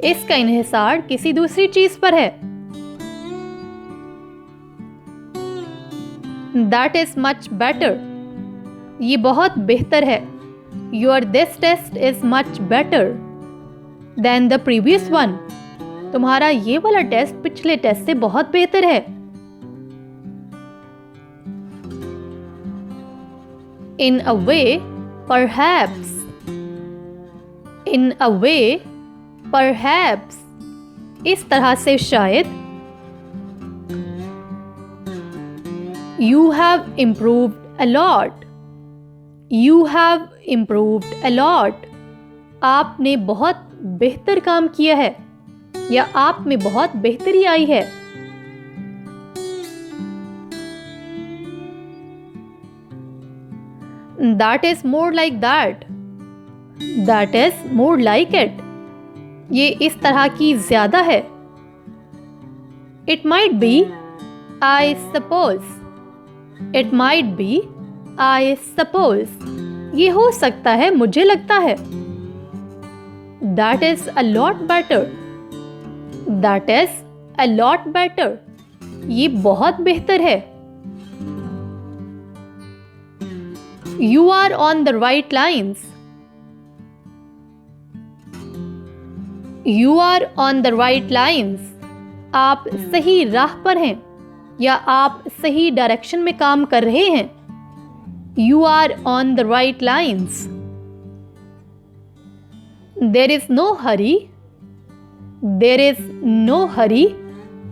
इसका इन्हिसार किसी दूसरी चीज पर है. That is much better. ये बहुत बेहतर है. Your this test is much better than the previous one. तुम्हारा ये वाला टेस्ट पिछले टेस्ट से बहुत बेहतर है. In a way, perhaps. In a way, perhaps. इस तरह से शायद. You have improved a lot. You have improved a lot. आपने बहुत बेहतर काम किया है या आप में बहुत बेहतरी आई है. That is more like that. That is more like it. ये इस तरह की ज्यादा है. It might be, I suppose. It might be, I suppose. ये हो सकता है, मुझे लगता है. That is a lot better. That is a lot better. ये बहुत बेहतर है. You are on the right lines. You are on the right lines. आप सही राह पर हैं या आप सही डायरेक्शन में काम कर रहे हैं. You are on the right lines. There is no hurry. There is no hurry.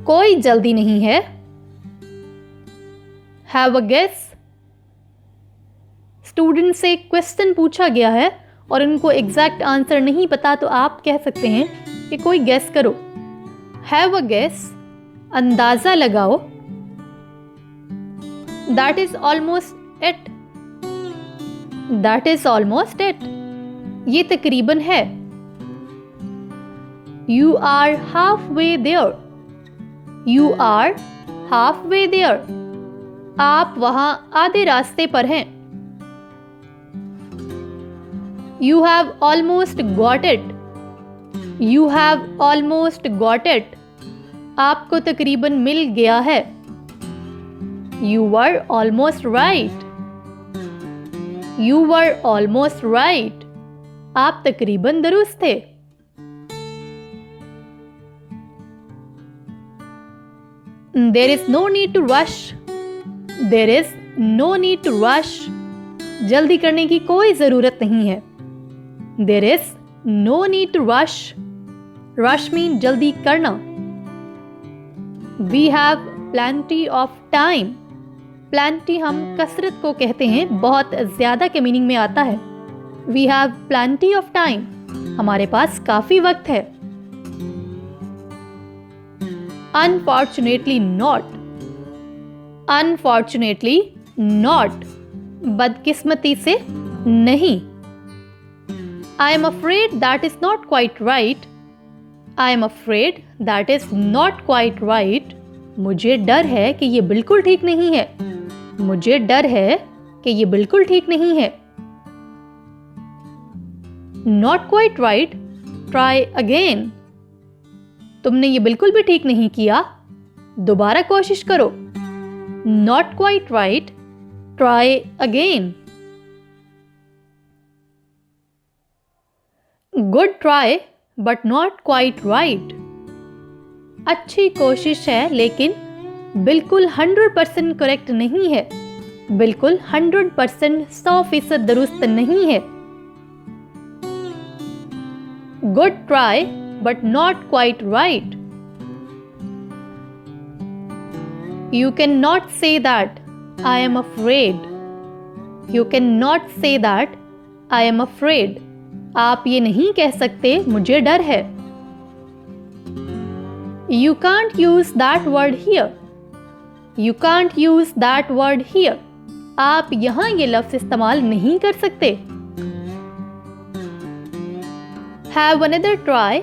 कोई जल्दी नहीं है. Have a guess. स्टूडेंट से क्वेश्चन पूछा गया है और उनको एग्जैक्ट आंसर नहीं पता तो आप कह सकते हैं कि कोई गेस करो. Have a guess. अंदाजा लगाओ. That is almost it. That is almost it. ये तकरीबन है. You are halfway there. You are halfway there. आप वहां आधे रास्ते पर हैं. You have almost got it. You have almost got it. आपको तकरीबन मिल गया है. You were almost right. You were almost right. आप तकरीबन दुरुस्त थे. There is no need to rush. There is no need to rush. जल्दी करने की कोई जरूरत नहीं है. There is no need to rush. Rush mean जल्दी करना. We have plenty of time. Plenty हम कसरत को कहते हैं, बहुत ज्यादा के मीनिंग में आता है. We have plenty of time. हमारे पास काफी वक्त है. Unfortunately not. Unfortunately not. बदकिस्मती से नहीं. I am afraid that is not quite right. I am afraid that is not quite right. मुझे डर है कि ये बिल्कुल ठीक नहीं है. मुझे डर है कि ये बिल्कुल ठीक नहीं है. Not quite right. Try again. तुमने ये बिल्कुल भी ठीक नहीं किया, दोबारा कोशिश करो। Not quite right, try again. Good try, but not quite right. अच्छी कोशिश है लेकिन बिल्कुल 100% करेक्ट नहीं है, बिल्कुल 100% 100% दुरुस्त नहीं है। Good try, but not quite right. You cannot say that I am afraid. You cannot say that I am afraid. आप ये नहीं कह सकते मुझे डर है। You can't use that word here. You can't use that word here. आप यहाँ ये लफ्ज़ इस्तेमाल नहीं कर सकते। Have another try.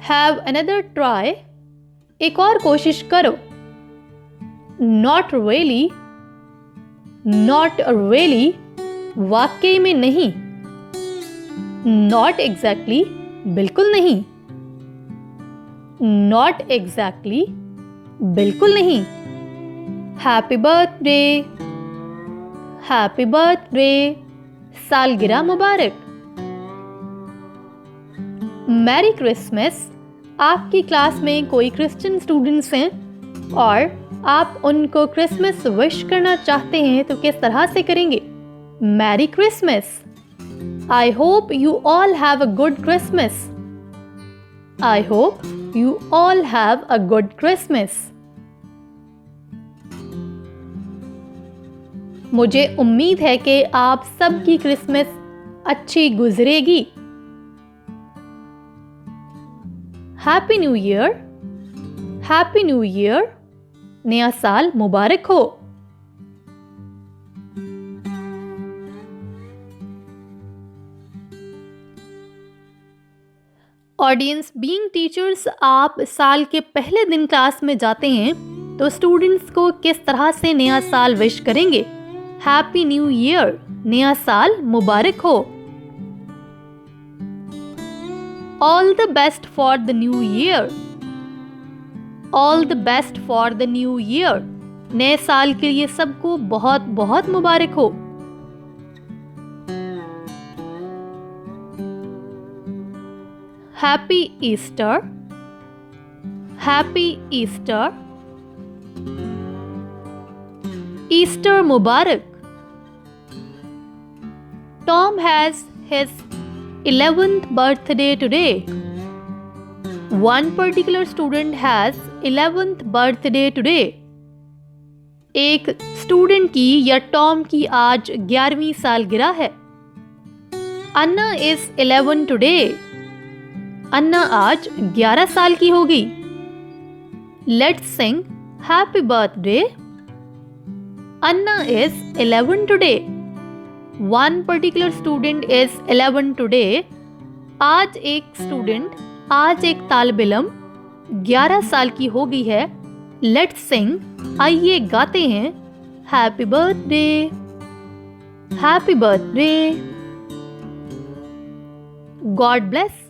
Have another try. एक और कोशिश करो। Not really. Not really. वाकई में नहीं। Not exactly. बिल्कुल नहीं। Not exactly. बिल्कुल नहीं। Happy birthday. Happy birthday. सालगिरह मुबारक। Merry Christmas. आपकी क्लास में कोई क्रिश्चियन स्टूडेंट्स हैं और आप उनको क्रिसमस विश करना चाहते हैं तो किस तरह से करेंगे? Merry Christmas. I hope you all have a good Christmas. I hope you all have a good Christmas. मुझे उम्मीद है कि आप सबकी क्रिसमस अच्छी गुजरेगी। Happy new year. Happy new year. नया साल मुबारक हो। ऑडियंस, बीइंग टीचर्स, आप साल के पहले दिन क्लास में जाते हैं तो स्टूडेंट्स को किस तरह से नया साल विश करेंगे? Happy new year. नया साल मुबारक हो। All the best for the new year. All the best for the new year. नए साल के लिए सबको बहुत बहुत मुबारक हो। Happy Easter. Happy Easter. Easter Mubarak. Tom has his 11th birthday today. One particular student has 11th birthday today. एक स्टूडेंट की या टॉम की आज 11वीं सालगिरह है। अन्ना is 11 today. अन्ना आज 11 साल की हो गई। Let's sing happy birthday. Anna is 11 today. One particular student is 11 today. आज एक तालिब इल्म 11 साल की हो गई है। Let's sing. आइए गाते हैं happy birthday. Happy birthday. God bless.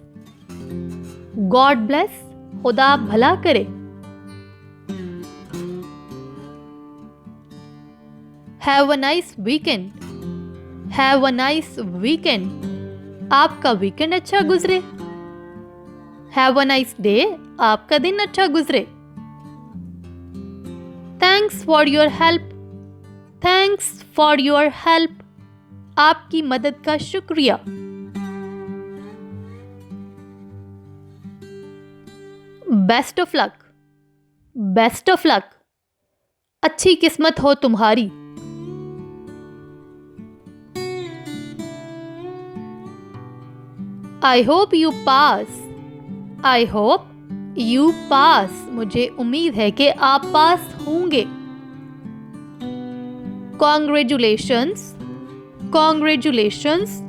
God bless. खुदा भला करे। Have a nice weekend. Have a nice weekend. आपका वीकेंड अच्छा गुजरे। Have a nice day. आपका दिन अच्छा गुजरे। Thanks for your help. Thanks for your help. आपकी मदद का शुक्रिया। Best of luck. Best of luck. अच्छी किस्मत हो तुम्हारी। I hope you pass. I hope you pass. मुझे उम्मीद है कि आप पास होंगे। कॉन्ग्रेचुलेशंस। कॉन्ग्रेचुलेशंस।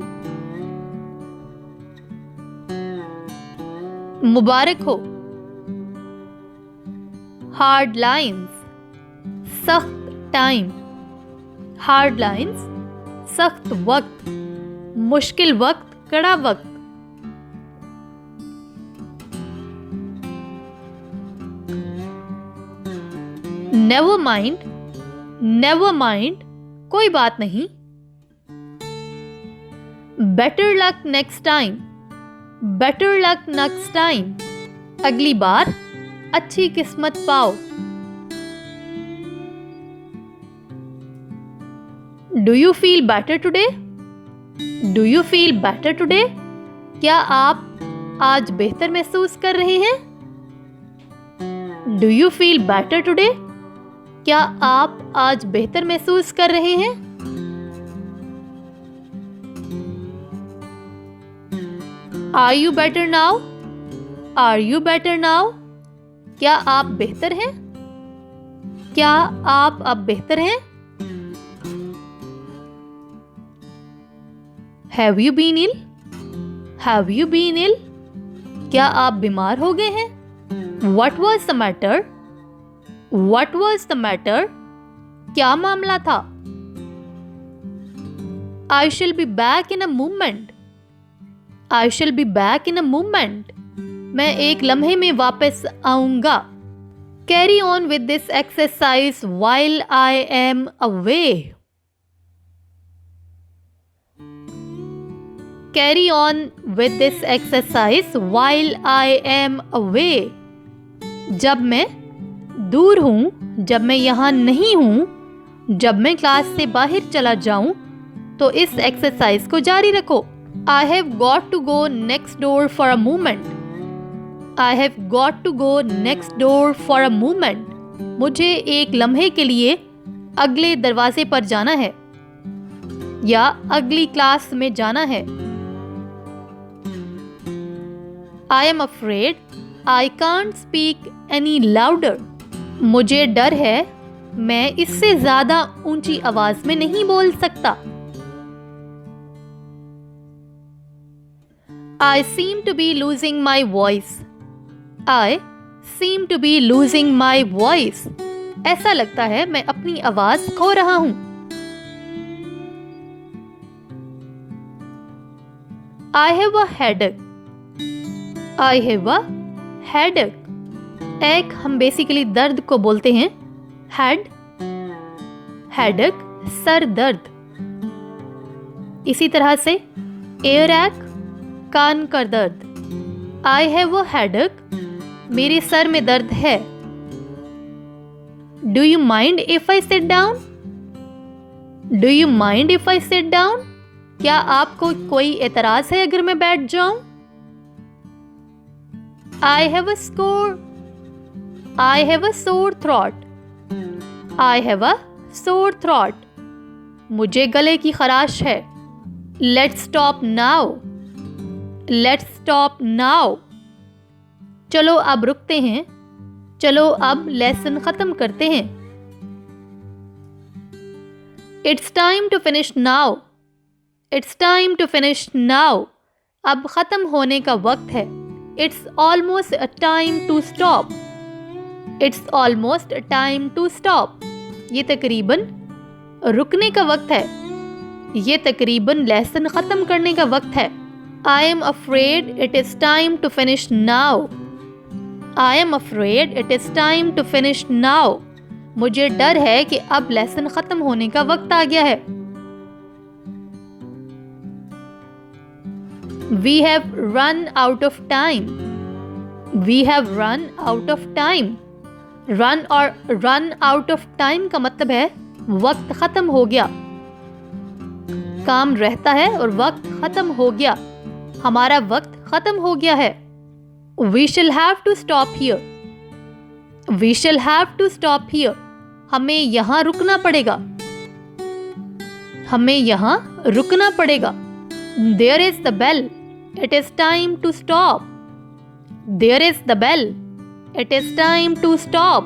मुबारक हो। Hard lines. सख्त टाइम। Hard lines. सख्त वक्त। मुश्किल वक्त, कड़ा वक्त। नेवर माइंड, नेवर माइंड, कोई बात नहीं। Better luck next time, better luck next time, अगली बार अच्छी किस्मत पाओ। Do you feel better today, do you feel better today, क्या आप आज बेहतर महसूस कर रहे हैं? Do you feel better today, क्या आप आज बेहतर महसूस कर रहे हैं? Are you better now, are you better now, क्या आप बेहतर हैं? क्या आप अब बेहतर हैं? Have you been ill, have you been इल, क्या आप बीमार हो गए हैं? What was the matter? What was the matter? क्या मामला था? I shall be back in a moment. I shall be back in a moment. मैं एक लम्हे में वापस आऊंगा। Carry on with this exercise while I am away. Carry on with this exercise while I am away. जब मैं दूर हूँ, जब मैं यहाँ नहीं हूँ, जब मैं क्लास से बाहर चला जाऊँ, तो इस एक्सरसाइज को जारी रखो। I have got to go next door for a moment. I have got to go next door for a moment. मुझे एक लम्हे के लिए अगले दरवाजे पर जाना है या अगली क्लास में जाना है। I am afraid I can't speak any louder. मुझे डर है, मैं इससे ज्यादा ऊंची आवाज में नहीं बोल सकता। I seem to be losing my voice. I seem to be losing my voice. ऐसा लगता है मैं अपनी आवाज खो रहा हूं। I have a headache. I have a headache. एक हम बेसिकली दर्द को बोलते हैं हेड, हेडेक सर दर्द। इसी तरह से एयरएक कान का दर्द। I have a headache, मेरे सर में दर्द है। Do you mind if I sit down? Do you mind if I sit down? क्या आपको कोई एतराज है अगर मैं बैठ जाऊं? I have a sore throat. I have a sore throat. मुझे गले की खराश है। Let's stop now. Let's stop now. चलो अब रुकते हैं, चलो अब लेसन खत्म करते हैं। It's time to finish now. It's time to finish now. अब खत्म होने का वक्त है। It's almost a time to stop. It's almost a time to stop. ये तकरीबन रुकने का वक्त है। ये तकरीबन लेसन खत्म करने का वक्त है। I am afraid it is time to finish now. I am afraid it is time to finish now. मुझे डर है कि अब लेसन खत्म होने का वक्त आ गया है। We have run out of time. We have run out of time. Run और run out of time का मतलब है वक्त खत्म हो गया। काम रहता है और वक्त खत्म हो गया। हमारा वक्त खत्म हो गया है। We shall have to stop here. We shall have to stop here. हमें यहाँ रुकना पड़ेगा। हमें यहाँ रुकना पड़ेगा। There is the bell. It is time to stop. There is the bell. It is time to stop.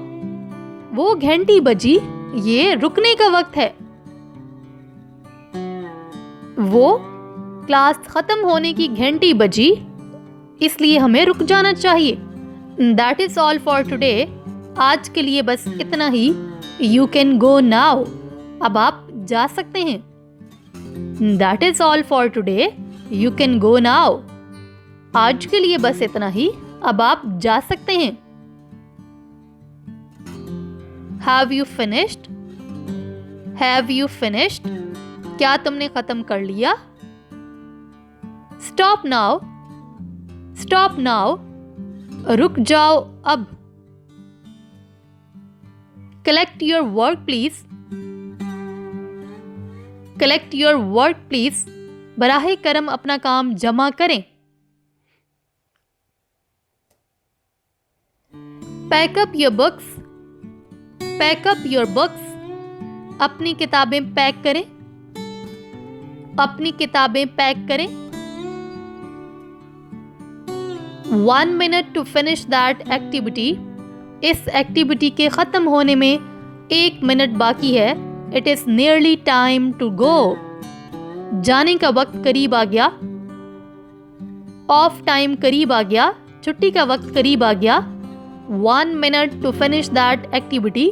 वो घंटी बजी, ये रुकने का वक्त है। वो क्लास खत्म होने की घंटी बजी, इसलिए हमें रुक जाना चाहिए। That is all for today. आज के लिए बस इतना ही। You can go now. अब आप जा सकते हैं। That is all for today. You can go now. आज के लिए बस इतना ही। अब आप जा सकते हैं। Have you finished? Have you finished? क्या तुमने खत्म कर लिया? Stop now. स्टॉप नाउ, रुक जाओ अब। Collect your work please. Collect your work please, बराहे करम अपना काम जमा करें। Pack up your books. Pack up your books, अपनी किताबें पैक करें। अपनी किताबें पैक करें। 1 minute to finish that activity, इस एक्टिविटी के खत्म होने में 1 मिनट बाकी है। It is nearly time to go, जाने का वक्त करीब आ गया। ऑफ टाइम करीब आ गया, छुट्टी का वक्त करीब आ गया। 1 minute to finish that activity,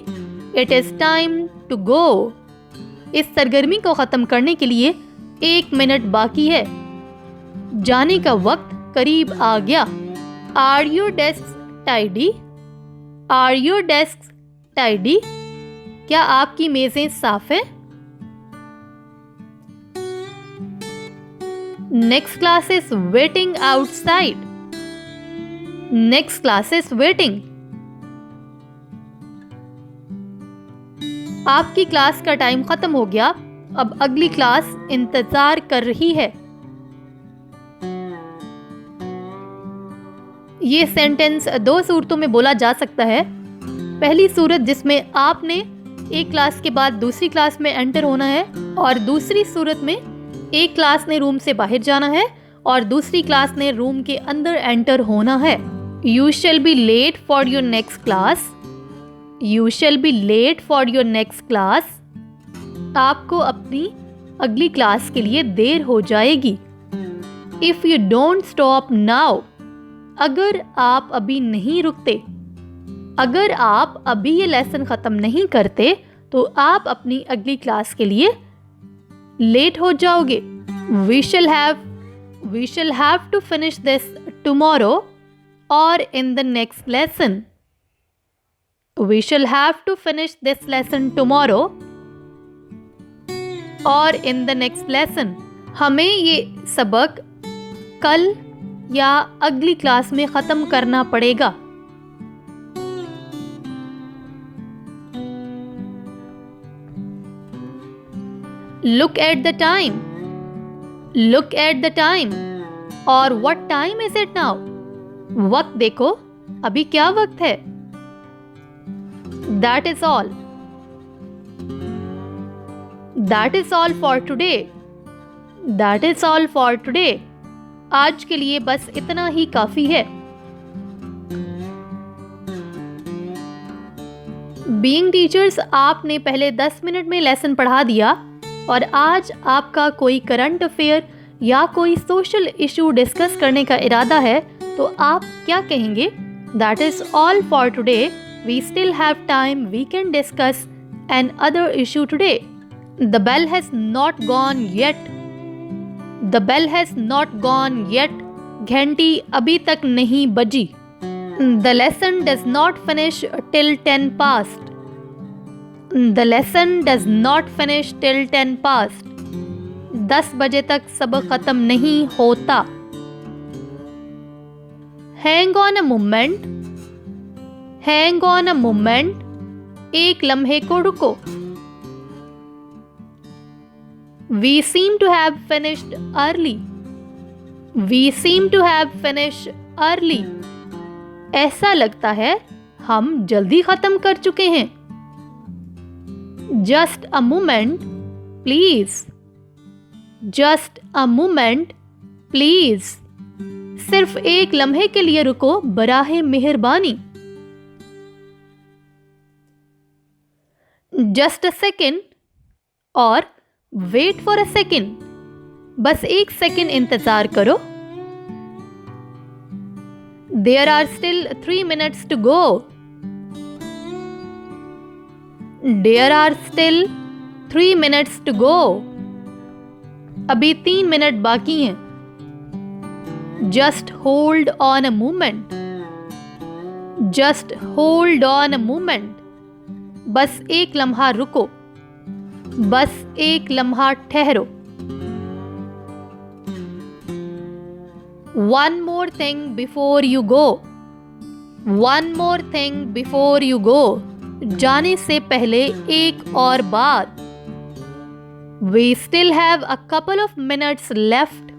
it is time to go, इस सरगर्मी को खत्म करने के लिए 1 मिनट बाकी है, जाने का वक्त करीब आ गया। Are your desks tidy? Are your desks tidy? क्या आपकी मेजें साफ है? Next class is waiting outside. Next class is waiting. आपकी क्लास का टाइम खत्म हो गया, अब अगली क्लास इंतजार कर रही है। ये सेंटेंस 2 सूरतों में बोला जा सकता है। पहली सूरत जिसमें आपने एक क्लास के बाद दूसरी क्लास में एंटर होना है, और दूसरी सूरत में एक क्लास ने रूम से बाहर जाना है और दूसरी क्लास ने रूम के अंदर एंटर होना है। You shall be late for your next class. You shall be late for your next class, आपको अपनी अगली क्लास के लिए देर हो जाएगी। If you don't stop now, अगर आप अभी नहीं रुकते, अगर आप अभी ये लेसन खत्म नहीं करते तो आप अपनी अगली क्लास के लिए लेट हो जाओगे। We shall have to finish this tomorrow or in the next lesson. We shall have to finish this lesson tomorrow or in the next lesson. हमें ये सबक कल या अगली क्लास में खत्म करना पड़ेगा। Look at the time. Look at the time. और what time is it now? वक्त देखो, अभी क्या वक्त है? That is all. That is all for today. That is all for today. आज के लिए बस इतना ही काफी है। बीइंग टीचर्स, आपने पहले 10 मिनट में लेसन पढ़ा दिया और आज आपका कोई करंट अफेयर या कोई सोशल इशू डिस्कस करने का इरादा है, तो आप क्या कहेंगे? That is all for today, we still have time, we can discuss another issue today. The bell has not gone yet. The bell has not gone yet. घंटी अभी तक नहीं बजी। The lesson does not finish till 10 past. The lesson does not finish till 10 past. 10 बजे तक सबक खत्म नहीं होता। Hang on a moment. Hang on a moment. एक लम्हे को रुको। We seem to have finished early. We seem to have finished early. ऐसा लगता है हम जल्दी खत्म कर चुके हैं। Just a moment, please. Just a moment, please. सिर्फ एक लम्हे के लिए रुको, बराहे मेहरबानी। Just a second और वेट फॉर अ सेकेंड, बस 1 सेकेंड इंतजार करो। There are still 3 minutes to go. There are still 3 minutes to go, अभी 3 मिनट बाकी हैं। Just hold on a moment. Just hold on a moment, बस एक लम्हा रुको, बस एक लम्हा ठहरो। One more thing before you go. One more thing before you go. जाने से पहले एक और बात। We still have a couple of minutes left.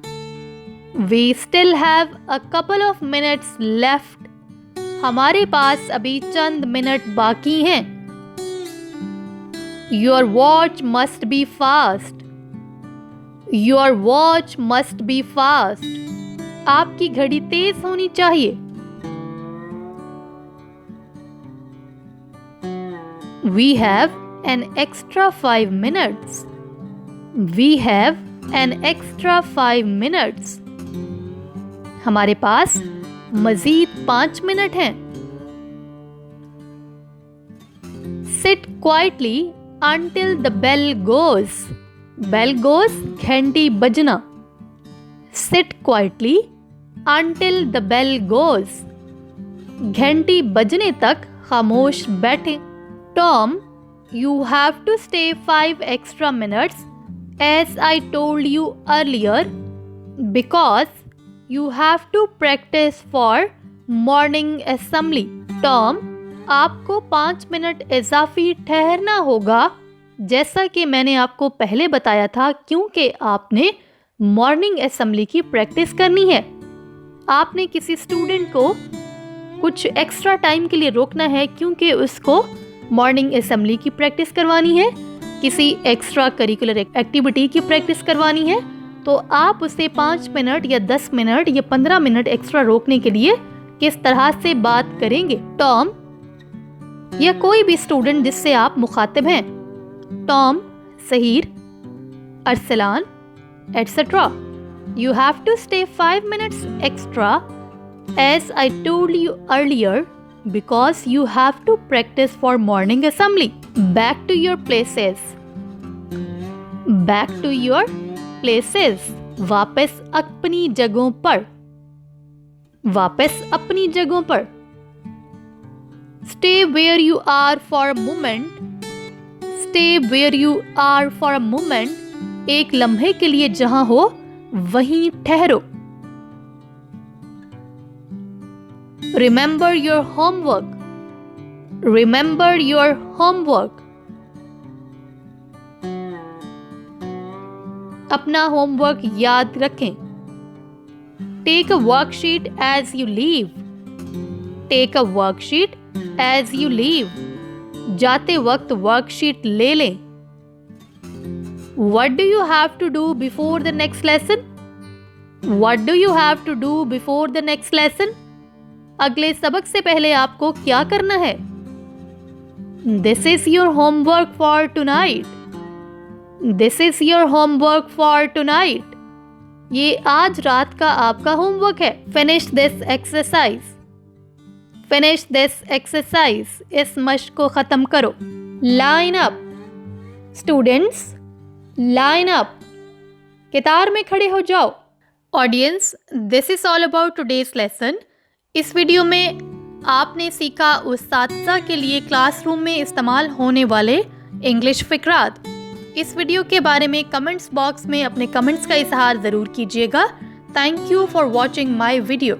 We still have a couple of minutes left. हमारे पास अभी चंद मिनट बाकी हैं। Your watch must be fast. Your watch must be fast. आपकी घड़ी तेज होनी चाहिए। We have an extra 5 minutes. We have an extra 5 minutes. हमारे पास मजीद 5 मिनट हैं। Sit quietly until the bell goes. Bell goes घंटी बजना। Sit quietly until the bell goes. घंटी बजने तक खामोश बैठे। Tom, you have to stay 5 extra minutes as I told you earlier because you have to practice for morning assembly. Tom, आपको 5 मिनट इजाफी ठहरना होगा जैसा कि मैंने आपको पहले बताया था, क्योंकि आपने मॉर्निंग असेंबली की प्रैक्टिस करनी है। आपने किसी स्टूडेंट को कुछ एक्स्ट्रा टाइम के लिए रोकना है क्योंकि उसको मॉर्निंग असेंबली की प्रैक्टिस करवानी है, किसी एक्स्ट्रा करिकुलर एक्टिविटी की प्रैक्टिस करवानी है, तो आप उसे 5 मिनट या 10 मिनट या 15 मिनट एक्स्ट्रा रोकने के लिए किस तरह से बात करेंगे। टॉम या कोई भी स्टूडेंट जिससे आप मुखातिब हैं, Tom, Sahir, Arsalan, etc. You have to stay 5 minutes extra as I told you earlier because you have to practice for morning assembly. Back to your places. Back to your places. वापस अपनी जगहों पर। वापस अपनी जगहों पर। Stay where you are for a moment. Stay where you are for a moment. एक लम्हे के लिए जहां हो वहीं ठहरो। Remember your homework. Remember your homework. अपना होमवर्क याद रखें। Take a worksheet as you leave. Take a worksheet as you leave. जाते वक्त वर्कशीट ले लें। What do you have to do before the next lesson? What do you have to do before the next lesson? अगले सबक से पहले आपको क्या करना है? This is your homework for tonight. This is your homework for tonight. ये आज रात का आपका होमवर्क है। Finish this exercise. Finish this exercise. इस मश्क को खत्म करो। Line up. Students, line up. कतार में खड़े हो जाओ। Audience, this is all about today's lesson. इस वीडियो में आपने सीखा उस्ताद के लिए क्लासरूम में इस्तेमाल होने वाले इंग्लिश फ़िक्रात। इस वीडियो के बारे में कमेंट्स बॉक्स में अपने कमेंट्स का इजहार ज़रूर कीजिएगा। Thank you for watching my video.